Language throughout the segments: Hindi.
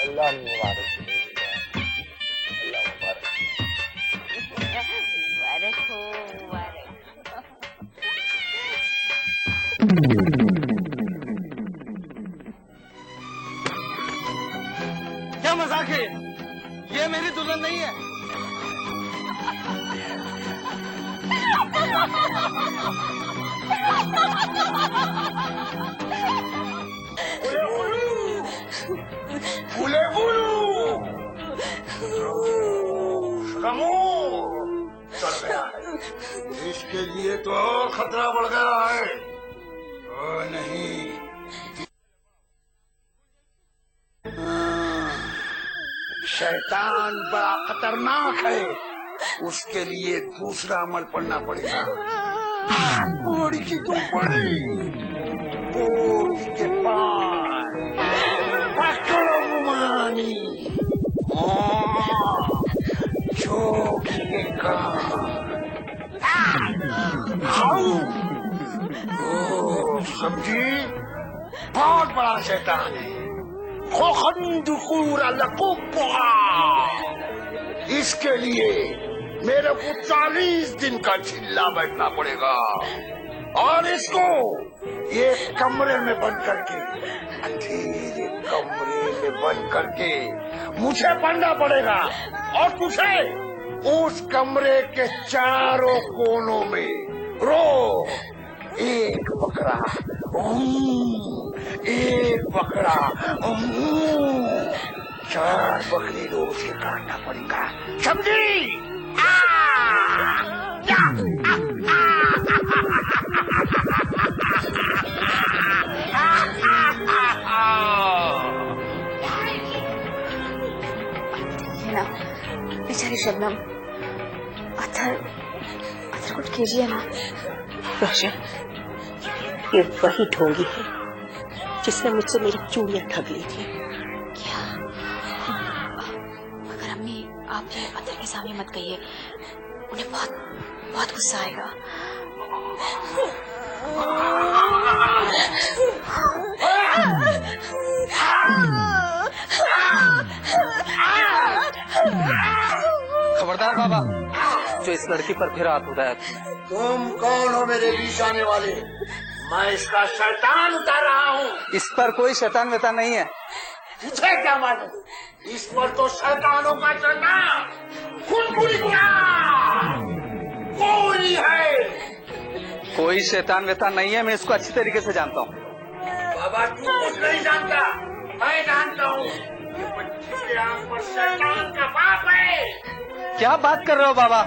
अल्लाह मुबारक अल्लाह मुबारक हो मुबारक। क्या मजाक है? ये मेरी दुल्हन नहीं है। चढ़ गया है। इसके लिए तो और खतरा बढ़ गया है। ओ नहीं, शैतान बड़ा खतरनाक है, उसके लिए दूसरा अमल पढ़ना पड़ेगा। घोड़ी की तुम पड़ी, घोड़ी के पास पकड़ो मुमानी, चौकी के समझी, बहुत बड़ा शैतान है। इसके लिए मेरे को 40 दिन का चिल्ला बैठना पड़ेगा और इसको एक कमरे में बंद करके, अंधेरे कमरे में बंद करके मुझे पढ़ना पड़ेगा और तुझे उस कमरे के चारों कोनों में रोज एक बकरा, एक बकरा, 4 बकरी रोज से काटना पड़ेगा, समझी? ना बेचारी शबनम, अथर कुछ कीजिए ना। रोशन, ये वही ढोंगी है जिसने मुझसे मेरी चूड़ियां ठग ली थी। क्या? मगर अम्मी, आप ये अथर के सामने मत कहिए, उन्हें बहुत बहुत गुस्सा आएगा। खबरदार बाबा, जो इस लड़की पर फिर हाथ उठाया। तुम कौन हो मेरे बीच आने वाले? मैं इसका शैतान उतार रहा हूँ। इस पर कोई शैतान वेतान नहीं है। तुझे क्या मालूम? इस पर तो शैतानों का शैतान कोई है। कोई शैतान वेतान नहीं है, मैं इसको अच्छी तरीके से जानता हूँ। बाबा तू कुछ नहीं जानता, मैं जानता हूँ। ये बच्ची के आंख पर शैतान का बाप है। क्या बात कर रहे हो बाबा?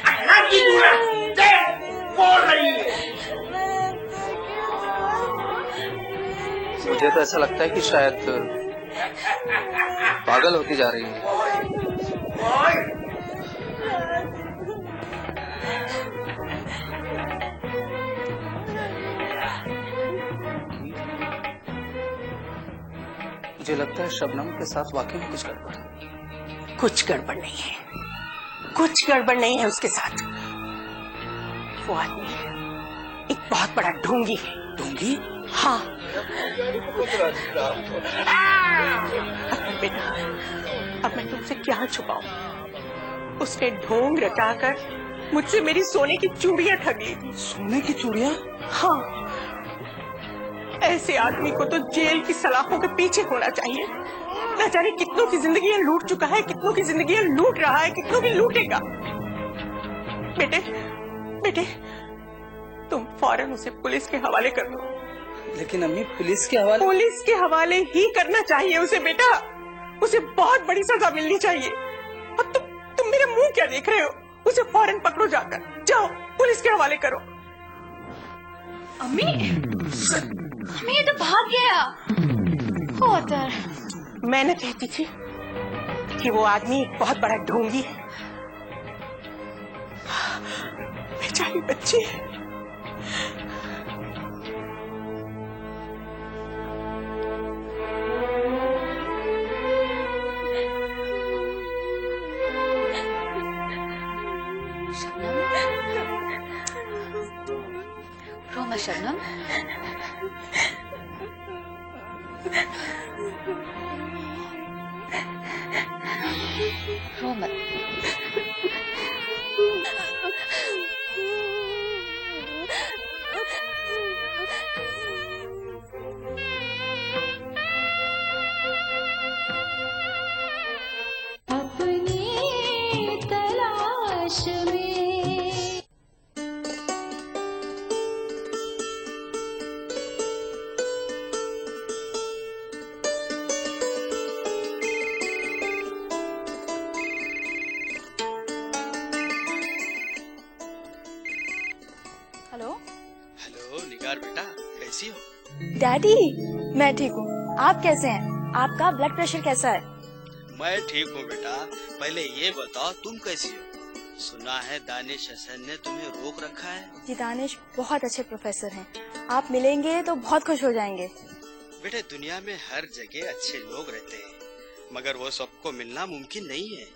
अल्लाह की दुआ देख बोल रही है। मुझे तो ऐसा लगता है कि शायद पागल होती जा रही है। मुझे लगता है शबनम के साथ वाकई में कुछ गड़बड़ है। कुछ गड़बड़ नहीं है, कुछ गड़बड़ नहीं है उसके साथ। वो आदमी एक बहुत बड़ा ढोंगी है। ढोंगी? हाँ बेटा, अब मैं तुमसे क्या छुपाऊं? उसने ढोंग रचाकर मुझसे मेरी सोने की चूड़ियां ठग ली थी। सोने की चूड़ियां? हाँ, ऐसे आदमी को तो जेल की सलाखों के पीछे होना चाहिए। न जाने कितनों की जिंदगियां लूट चुका है, कितनों की जिंदगियां लूट रहा है, कितनों की लूटेगा। बेटे बेटे, तुम फौरन उसे पुलिस के हवाले कर दो। लेकिन अम्मी, पुलिस के हवाले? पुलिस के हवाले ही करना चाहिए उसे बेटा। उसे बहुत बड़ी सजा मिलनी चाहिए। अब तुम मेरे मुंह क्या देख रहे हो? उसे फौरन पकड़ो, जाकर जाओ पुलिस के हवाले करो। अम्मी, अम्मी ये तो भाग गया। होतर, मैं न कहती थी कि वो आदमी एक बहुत बड़ा ढोंगी है। बेचारी बच्ची है। रो मत शबनम। रो मत। अपनी तलाश में हेलो हेलो निगार बेटा, कैसी हो? डैडी, मैं ठीक हूँ। आप कैसे हैं? आपका ब्लड प्रेशर कैसा है? मैं ठीक हूँ बेटा। पहले ये बताओ तुम कैसी हो? सुना है दानिश हसन ने तुम्हें रोक रखा है। जी दानिश बहुत अच्छे प्रोफेसर हैं। आप मिलेंगे तो बहुत खुश हो जाएंगे। बेटे दुनिया में हर जगह अच्छे लोग रहते हैं, मगर वो सबको मिलना मुमकिन नहीं है।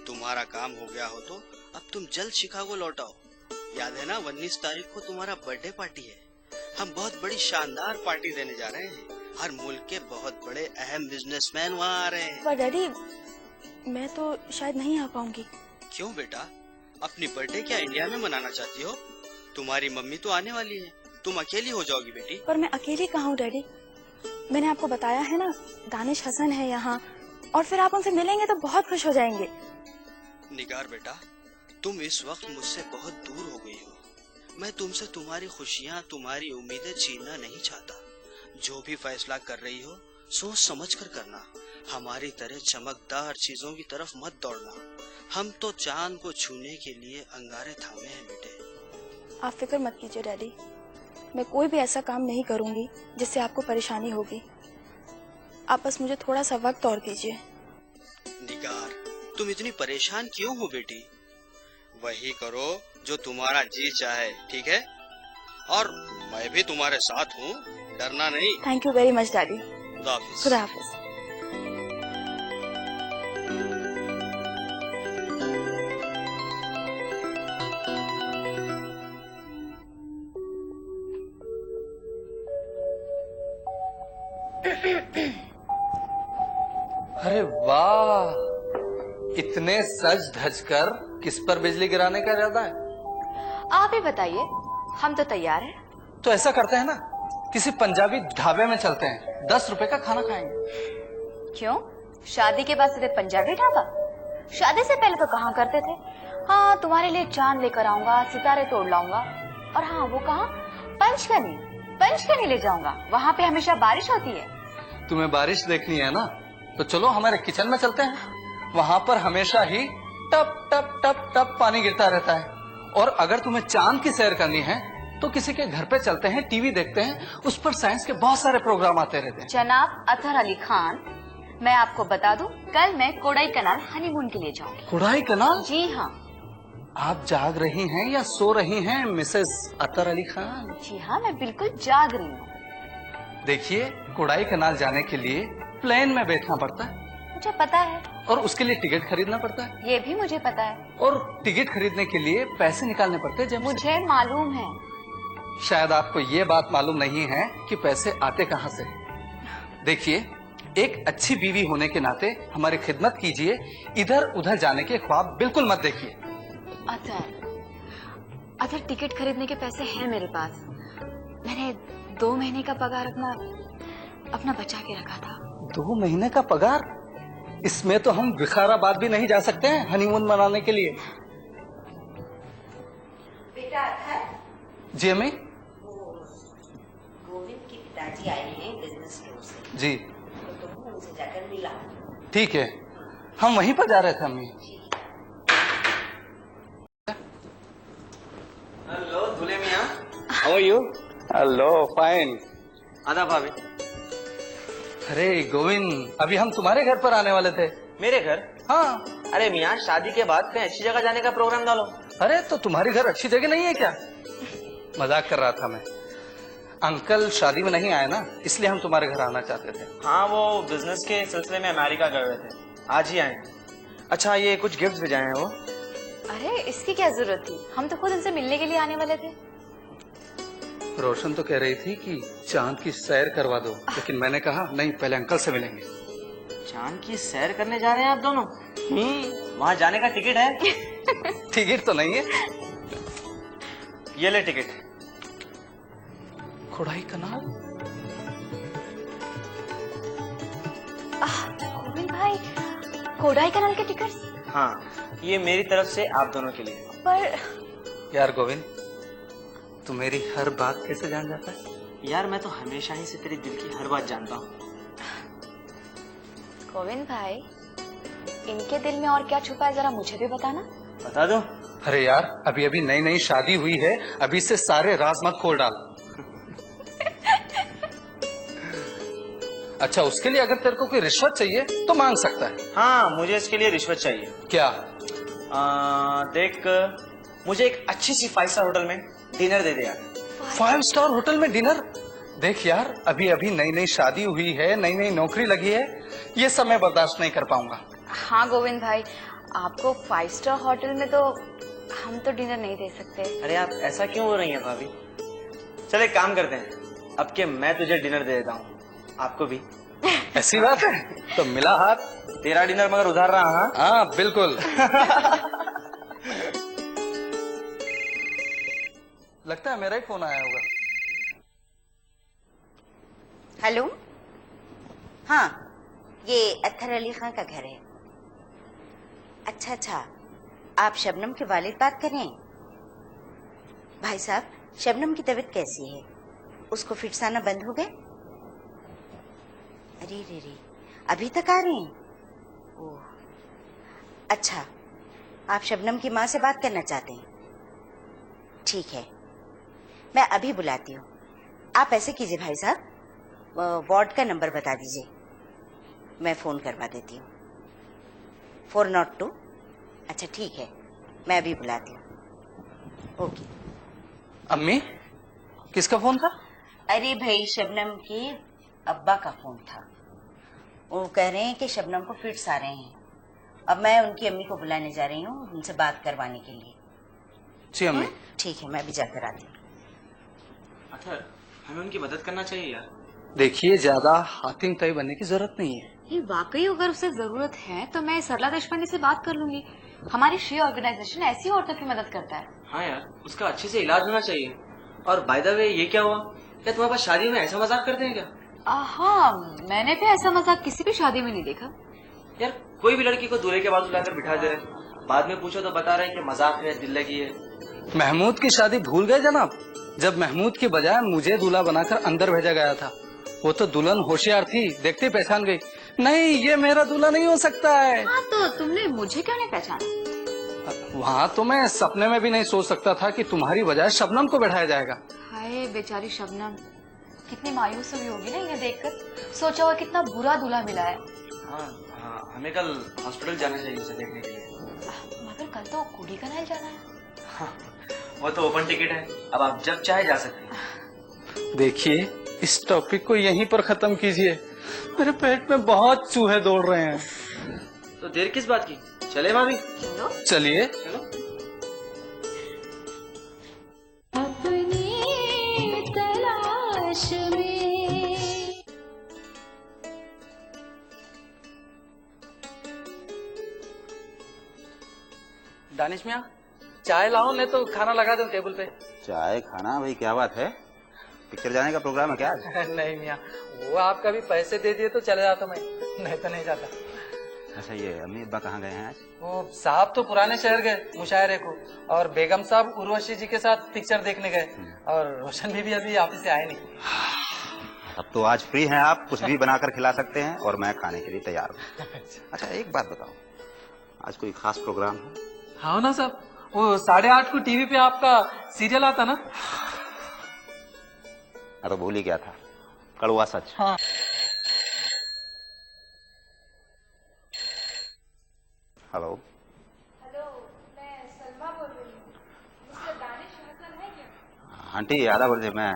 तुम्हारा काम हो गया हो तो अब तुम जल्द शिकागो लौटाओ। याद है ना 19 तारीख को तुम्हारा बर्थडे पार्टी है। हम बहुत बड़ी शानदार पार्टी देने जा रहे हैं। हर मुल्क के बहुत बड़े अहम बिजनेसमैन वहाँ आ रहे हैं। पर डैडी, मैं तो शायद नहीं आ पाऊंगी। क्यों बेटा, अपनी बर्थडे क्या इंडिया में मनाना चाहती हो? तुम्हारी मम्मी तो आने वाली है, तुम अकेली हो जाओगी बेटी। पर मैं अकेली कहाँ हूँ डैडी? मैंने आपको बताया है ना, दानिश हसन है यहाँ, और फिर आप उनसे मिलेंगे तो बहुत खुश हो जाएंगे। निगार बेटा, तुम इस वक्त मुझसे बहुत दूर हो गई हो। मैं तुमसे तुम्हारी खुशियाँ, तुम्हारी उम्मीदें छीनना नहीं चाहता। जो भी फैसला कर रही हो सोच समझ कर करना। हमारी तरह चमकदार चीजों की तरफ मत दौड़ना। हम तो चांद को छूने के लिए अंगारे थामे हैं बेटे। आप फिक्र मत कीजिए डैडी, मैं कोई भी ऐसा काम नहीं करूंगी जिससे आपको परेशानी होगी। आप बस मुझे थोड़ा सा वक्त और दीजिए। निगार, तुम इतनी परेशान क्यों हो बेटी? वही करो जो तुम्हारा जी चाहे, ठीक है? और मैं भी तुम्हारे साथ हूँ, डरना नहीं। Thank you very much daddy. खुदा हाफिज। खुदा हाफिज। अरे वाह, इतने सज धज कर किस पर बिजली गिराने का इरादा है? आप ही बताइए, हम तो तैयार हैं। तो ऐसा करते हैं ना, किसी पंजाबी ढाबे में चलते हैं, 10 रुपए का खाना खाएंगे। क्यों? शादी के बाद सीधे पंजाबी ढाबा? शादी से पहले तो कहाँ करते थे? हाँ, तुम्हारे लिए चांद लेकर आऊंगा, सितारे तोड़ लाऊंगा, और हाँ वो कहाँ, पंचकनी, पंचकनी ले जाऊंगा। वहाँ पे हमेशा बारिश होती है। तुम्हें बारिश देखनी है ना, तो चलो हमारे किचन में चलते हैं। वहाँ पर हमेशा ही टप टप टप टप पानी गिरता रहता है। और अगर तुम्हें चांद की सैर करनी है तो किसी के घर पे चलते हैं, टीवी देखते हैं, उस पर साइंस के बहुत सारे प्रोग्राम आते रहते हैं। जनाब अतहर अली खान, मैं आपको बता दूं, कल मैं कोडाई कनाल हनीमून के लिए जाऊंगी। कोडाई कनाल? जी हाँ। आप जाग रही हैं या सो रही हैं मिसेस अतहर अली खान? जी हाँ, मैं बिल्कुल जाग रही हूँ। देखिए, कोडाई कनाल जाने के लिए प्लेन में बैठना पड़ता है, मुझे पता है। और उसके लिए टिकट खरीदना पड़ता है, ये भी मुझे पता है। और टिकट खरीदने के लिए पैसे निकालने पड़ते हैं। जब मुझे मालूम है। शायद आपको ये बात मालूम नहीं है कि पैसे आते कहाँ से। देखिए, एक अच्छी बीवी होने के नाते हमारी खिदमत कीजिए, इधर उधर जाने के ख्वाब बिल्कुल मत देखिए। अतर टिकट खरीदने के पैसे हैं मेरे पास। मैंने 2 महीने का पगार अपना बचा के रखा था। 2 महीने का पगार? इसमें तो हम विखाराबाद भी नहीं जा सकते हैं हनीमून मनाने के लिए। बेटा अथर, जी अम्मी। गोविंद के पिताजी आए हैं बिजनेस टूर से, जी तो तुम उनसे जाकर मिला। ठीक है, हम वहीं पर जा रहे थे अम्मी। हेलो दूल्हे मियां, how are you? Hello, fine. आदा भाभी। अरे गोविंद, अभी हम तुम्हारे घर पर आने वाले थे। मेरे घर? हाँ। अरे मियां, शादी के बाद कहीं अच्छी जगह जाने का प्रोग्राम डालो। अरे तो तुम्हारी घर अच्छी जगह नहीं है क्या? मजाक कर रहा था मैं। अंकल शादी में नहीं आए ना, इसलिए हम तुम्हारे घर आना चाहते थे। हाँ, वो बिजनेस के सिलसिले में अमेरिका गए हुए थे, आज ही आए। अच्छा, ये कुछ गिफ्ट भेजाए हैं वो। अरे इसकी क्या जरूरत थी, हम तो खुद इनसे मिलने के लिए आने वाले थे। रोशन तो कह रही थी कि चांद की सैर करवा दो, लेकिन मैंने कहा नहीं, पहले अंकल से मिलेंगे। चांद की सैर करने जा रहे हैं आप दोनों? वहाँ जाने का टिकट है? टिकट तो नहीं है। ये ले टिकट। कोडाई कनाल? गोविंद भाई, कोडाई कनाल के टिकट्स? हाँ, ये मेरी तरफ से आप दोनों के लिए। पर यार गोविंद, तू मेरी हर बात कैसे जान जाता है? यार, मैं तो हमेशा ही से तेरी दिल की हर बात जानता हूँ। गोविंद भाई, इनके दिल में और क्या छुपा है, जरा मुझे भी बताना। बता दो। अरे यार, अभी अभी नई नई शादी हुई है, अभी से सारे राज मत खोल डाल। अच्छा, उसके लिए अगर तेरे को कोई रिश्वत चाहिए तो मांग सकता है। हाँ, मुझे इसके लिए रिश्वत चाहिए। क्या? देख, मुझे एक अच्छी सी 5 स्टार होटल में डिनर दे दे यार। 5 स्टार होटल में डिनर? देख यार, अभी अभी नई नई शादी हुई है, नई नई नौकरी लगी है, ये सब मैं बर्दाश्त नहीं कर पाऊंगा। हाँ गोविंद भाई, आपको 5 स्टार होटल में तो हम तो डिनर नहीं दे सकते। अरे आप ऐसा क्यों हो रही हैं भाभी? चल एक काम करते हैं, अब के मैं तुझे डिनर दे देता हूँ, आपको भी। ऐसी बात है तो मिला हाथ। तेरा डिनर मगर उधार रहा। हाँ हाँ बिल्कुल। लगता है मेरा ही फोन आया होगा। हेलो, हाँ, ये अत्थर अली खान का घर है। अच्छा, आप शबनम के वालिद बात कर रहे हैं? भाई साहब, शबनम की तबीयत कैसी है? उसको फिट्स आना बंद हो गए? अरे रे, अभी तक आ रहे हैं? ओह, अच्छा, आप शबनम की माँ से बात करना चाहते हैं? ठीक है, मैं अभी बुलाती हूँ। आप ऐसे कीजिए भाई साहब, वार्ड का नंबर बता दीजिए, मैं फोन करवा देती हूँ। 402। अच्छा ठीक है, मैं अभी बुलाती हूँ। ओके। अम्मी, किसका फोन था? अरे भाई, शबनम के अब्बा का फोन था। वो कह रहे हैं कि शबनम को फिट्स आ रहे हैं। अब मैं उनकी अम्मी को बुलाने जा रही हूँ, उनसे बात करवाने के लिए। जी अम्मी। ठीक है, मैं अभी जाकर आती हूँ। अथर, हमें उनकी मदद करना चाहिए यार। देखिए, ज्यादा हातिम तय बनने की जरूरत नहीं है। ये वाकई अगर उसे जरूरत है तो मैं सरला देशपांडे से बात कर लूंगी। हमारी श्री ऑर्गेनाइजेशन ऐसी औरतों की मदद करता है। हाँ यार, उसका अच्छे से इलाज होना चाहिए। और बाय द वे, ये क्या हुआ? क्या तुम्हारे पास शादी में ऐसा मजाक करते हैं क्या? हाँ, मैंने भी ऐसा मजाक किसी भी शादी में नहीं देखा। यार, कोई भी लड़की को दूल्हे के बाजू लाकर बिठा दे रहे, बाद में पूछो तो बता रहे हैं कि मजाक है, दिल लगी है। महमूद की शादी भूल गए जनाब? जब महमूद की बजाय मुझे दूल्हा बनाकर अंदर भेजा गया था। वो तो दुल्हन होशियार थी, देखते ही पहचान गई। नहीं, ये मेरा दूल्हा नहीं हो सकता है। हाँ, तो तुमने मुझे क्यों नहीं पहचाना? वहाँ तो मैं सपने में भी नहीं सोच सकता था कि तुम्हारी बजाय शबनम को बैठाया जाएगा। हाय बेचारी शबनम, कितनी मायूस हुई होगी ना इन्हें देखकर। सोचा हुआ कितना बुरा दूल्हा मिला है। हाँ, हमें कल हॉस्पिटल जाना चाहिए उसे देखने के लिए। मगर कल तो कोडी कनाल जाना है। हाँ, वो तो ओपन टिकट है, अब आप जब चाहे जा सकते हैं। देखिए, इस टॉपिक को यहीं पर खत्म कीजिए, मेरे पेट में बहुत चूहे दौड़ रहे हैं। तो देर किस बात की, चले भाभी? चलिए। चलो। अपने दानिश मियाँ चाय लाओ, नहीं तो खाना लगा दूं टेबल पे। चाय खाना भाई, क्या बात है? पिक्चर जाने का प्रोग्राम है क्या आज? नहीं मियाँ, वो आप कभी पैसे दे दिए तो चले जाता मैं, नहीं तो नहीं जाता। अच्छा, ये अम्मी अब्बा कहाँ गए हैं आज? वो साहब तो पुराने शहर गए मुशायरे को, और बेगम साहब उर्वशी जी के साथ पिक्चर देखने गए, और रोशन भी अभी ऑफिस से आए नहीं। अब तो आज फ्री हैं आप, कुछ भी बनाकर खिला सकते हैं और मैं खाने के लिए तैयार हूँ। अच्छा एक बात बताओ, आज कोई खास प्रोग्राम है? हाँ ना साहब, वो 8:30 को टीवी पे आपका सीरियल आता ना। मैं तो भूल ही गया था, कड़वा सच। हाँ। हेलो हेलो, मैं सलमा बोल रही हूँ। मिस्टर दानिश हसन है क्या? आंटी, आधा बजे मैं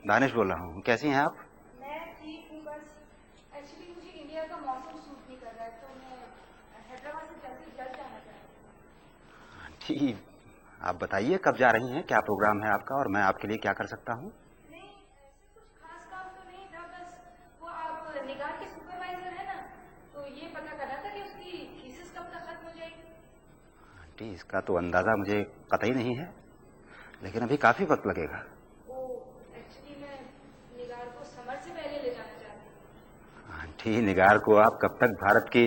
दानिश बोल रहा हूँ। कैसी हैं आप? मैं ठीक हूँ, बस एक्चुअली मुझे इंडिया का मौसम सूट नहीं कर रहा है, तो मैं हैदराबाद से जल्द जाना चाहती हूँ। आंटी आप बताइए कब जा रही हैं, क्या प्रोग्राम है आपका और मैं आपके लिए क्या कर सकता हूँ? नहीं, ऐसे कुछ खास काम तो नहीं था, बस वो आप निगार के सुपरवाइजर है ना, तो ये पता करना था कि उसकी थीसिस कब तक खत्म हो जाएगी। आंटी इसका तो अंदाजा मुझे कतई नहीं है, लेकिन अभी काफी वक्त लगेगा। वो एक्चुअली मैं निगार को समर से पहले ले जाना चाहती हूँ। आंटी निगार को आप कब तक भारत की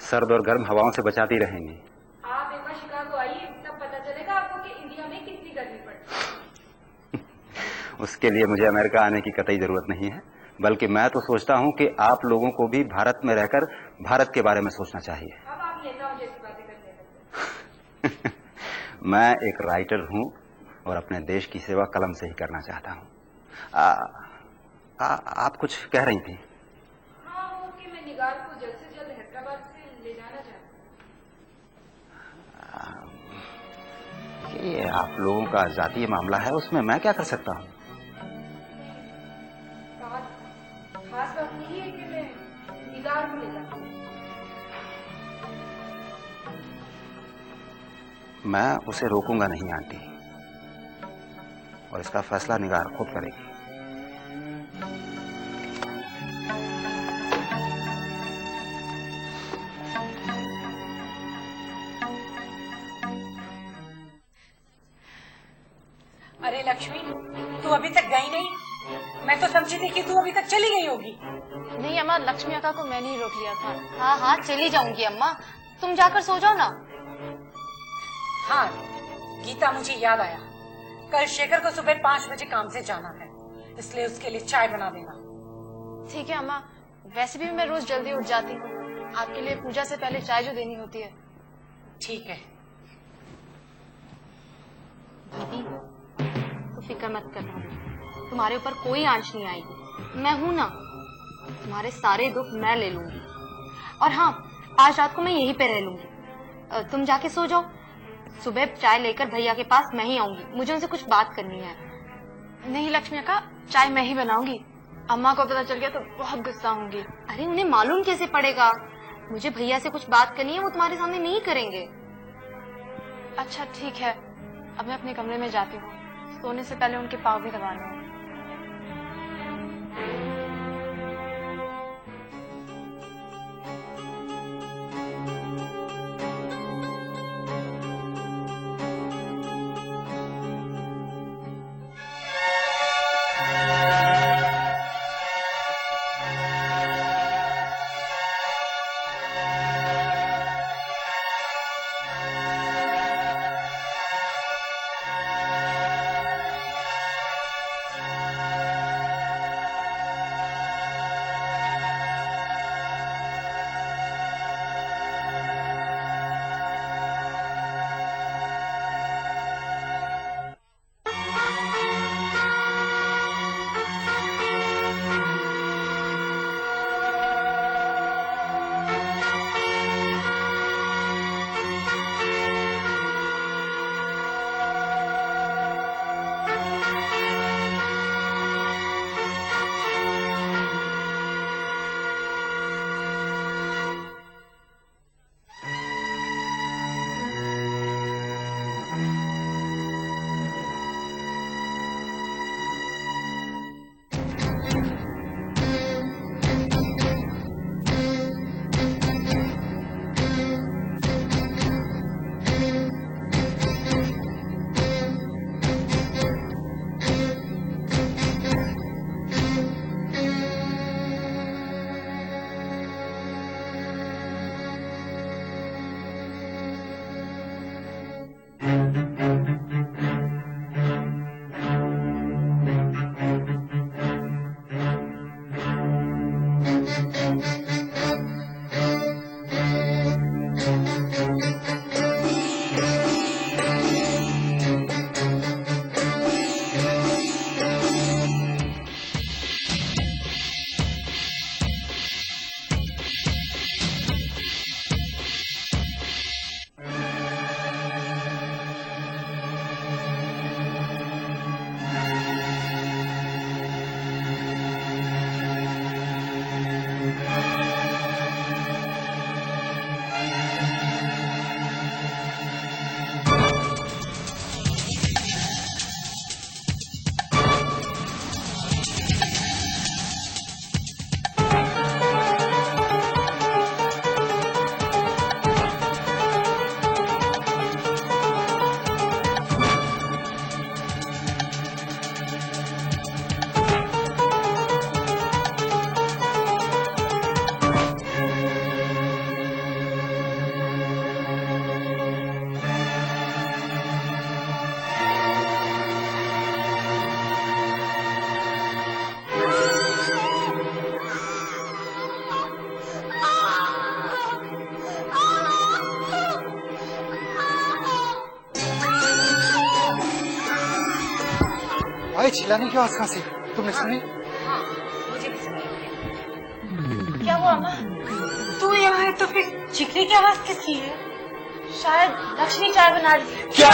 सर्द और गर्म हवाओं से बचाती रहेंगी? आप एक बार शिकागो आइए, तब पता चलेगा आपको कि इंडिया में कितनी गर्मी पड़ती है। उसके लिए मुझे अमेरिका आने की कतई जरूरत नहीं है, बल्कि मैं तो सोचता हूँ कि आप लोगों को भी भारत में रहकर भारत के बारे में सोचना चाहिए। अब आप नेताओं जैसी बातें करने लगते हैं। मैं एक राइटर हूँ और अपने देश की सेवा कलम से ही करना चाहता हूँ। आप कुछ कह रही थी? हाँ, वो कि मैं निगार को जल्द से जल्द हैदराबाद से ले जाना चाहती हूँ। ये आप लोगों का जातीय मामला है, उसमें मैं क्या कर सकता हूँ? खास बात यही है कि मैं निगार को ले जाती हूँ। मैं उसे रोकूंगा नहीं आंटी, और इसका फैसला निगार खुद करेगी। अरे लक्ष्मी, तू अभी तक गई नहीं? मैं तो समझी थी कि तू अभी तक चली गई होगी। नहीं अम्मा, लक्ष्मी अक्का को मैंने ही रोक लिया था। हाँ हाँ, चली जाऊंगी अम्मा, तुम जाकर सो जाओ ना। हाँ गीता, मुझे याद आया, कल शेखर को सुबह 5 बजे काम से जाना है, इसलिए उसके लिए चाय बना देना। ठीक है अम्मा, वैसे भी मैं रोज जल्दी उठ जाती हूँ, आपके लिए पूजा से पहले चाय जो देनी होती है। ठीक है। दीदी, तो फिक्र मत करना, तुम्हारे ऊपर कोई आंच नहीं आएगी। मैं हूं ना, तुम्हारे सारे दुख मैं ले लूंगी। और हाँ, आज रात को मैं यहीं पे रह लूंगी। तुम जाके सो जाओ, सुबह चाय लेकर भैया के पास मैं ही आऊंगी, मुझे उनसे कुछ बात करनी है। नहीं लक्ष्मी अक्का, चाय मैं ही बनाऊंगी, अम्मा को पता चल गया तो बहुत गुस्सा होंगी। अरे उन्हें मालूम कैसे पड़ेगा, मुझे भैया से कुछ बात करनी है, वो तुम्हारे सामने नहीं करेंगे। अच्छा ठीक है, अब मैं अपने कमरे में जाती हूँ, सोने से पहले उनके पाँव भी दबाने हैं। अरे चिल्लाने की आवाज कहाँ से? तुमने सुनी? हाँ, मुझे भी सुनाई। क्या हुआ अम्मा? तू यहाँ है तो फिर चिकनी की आवाज किसकी है? शायद लक्ष्मी चाय बना रही थी। क्या?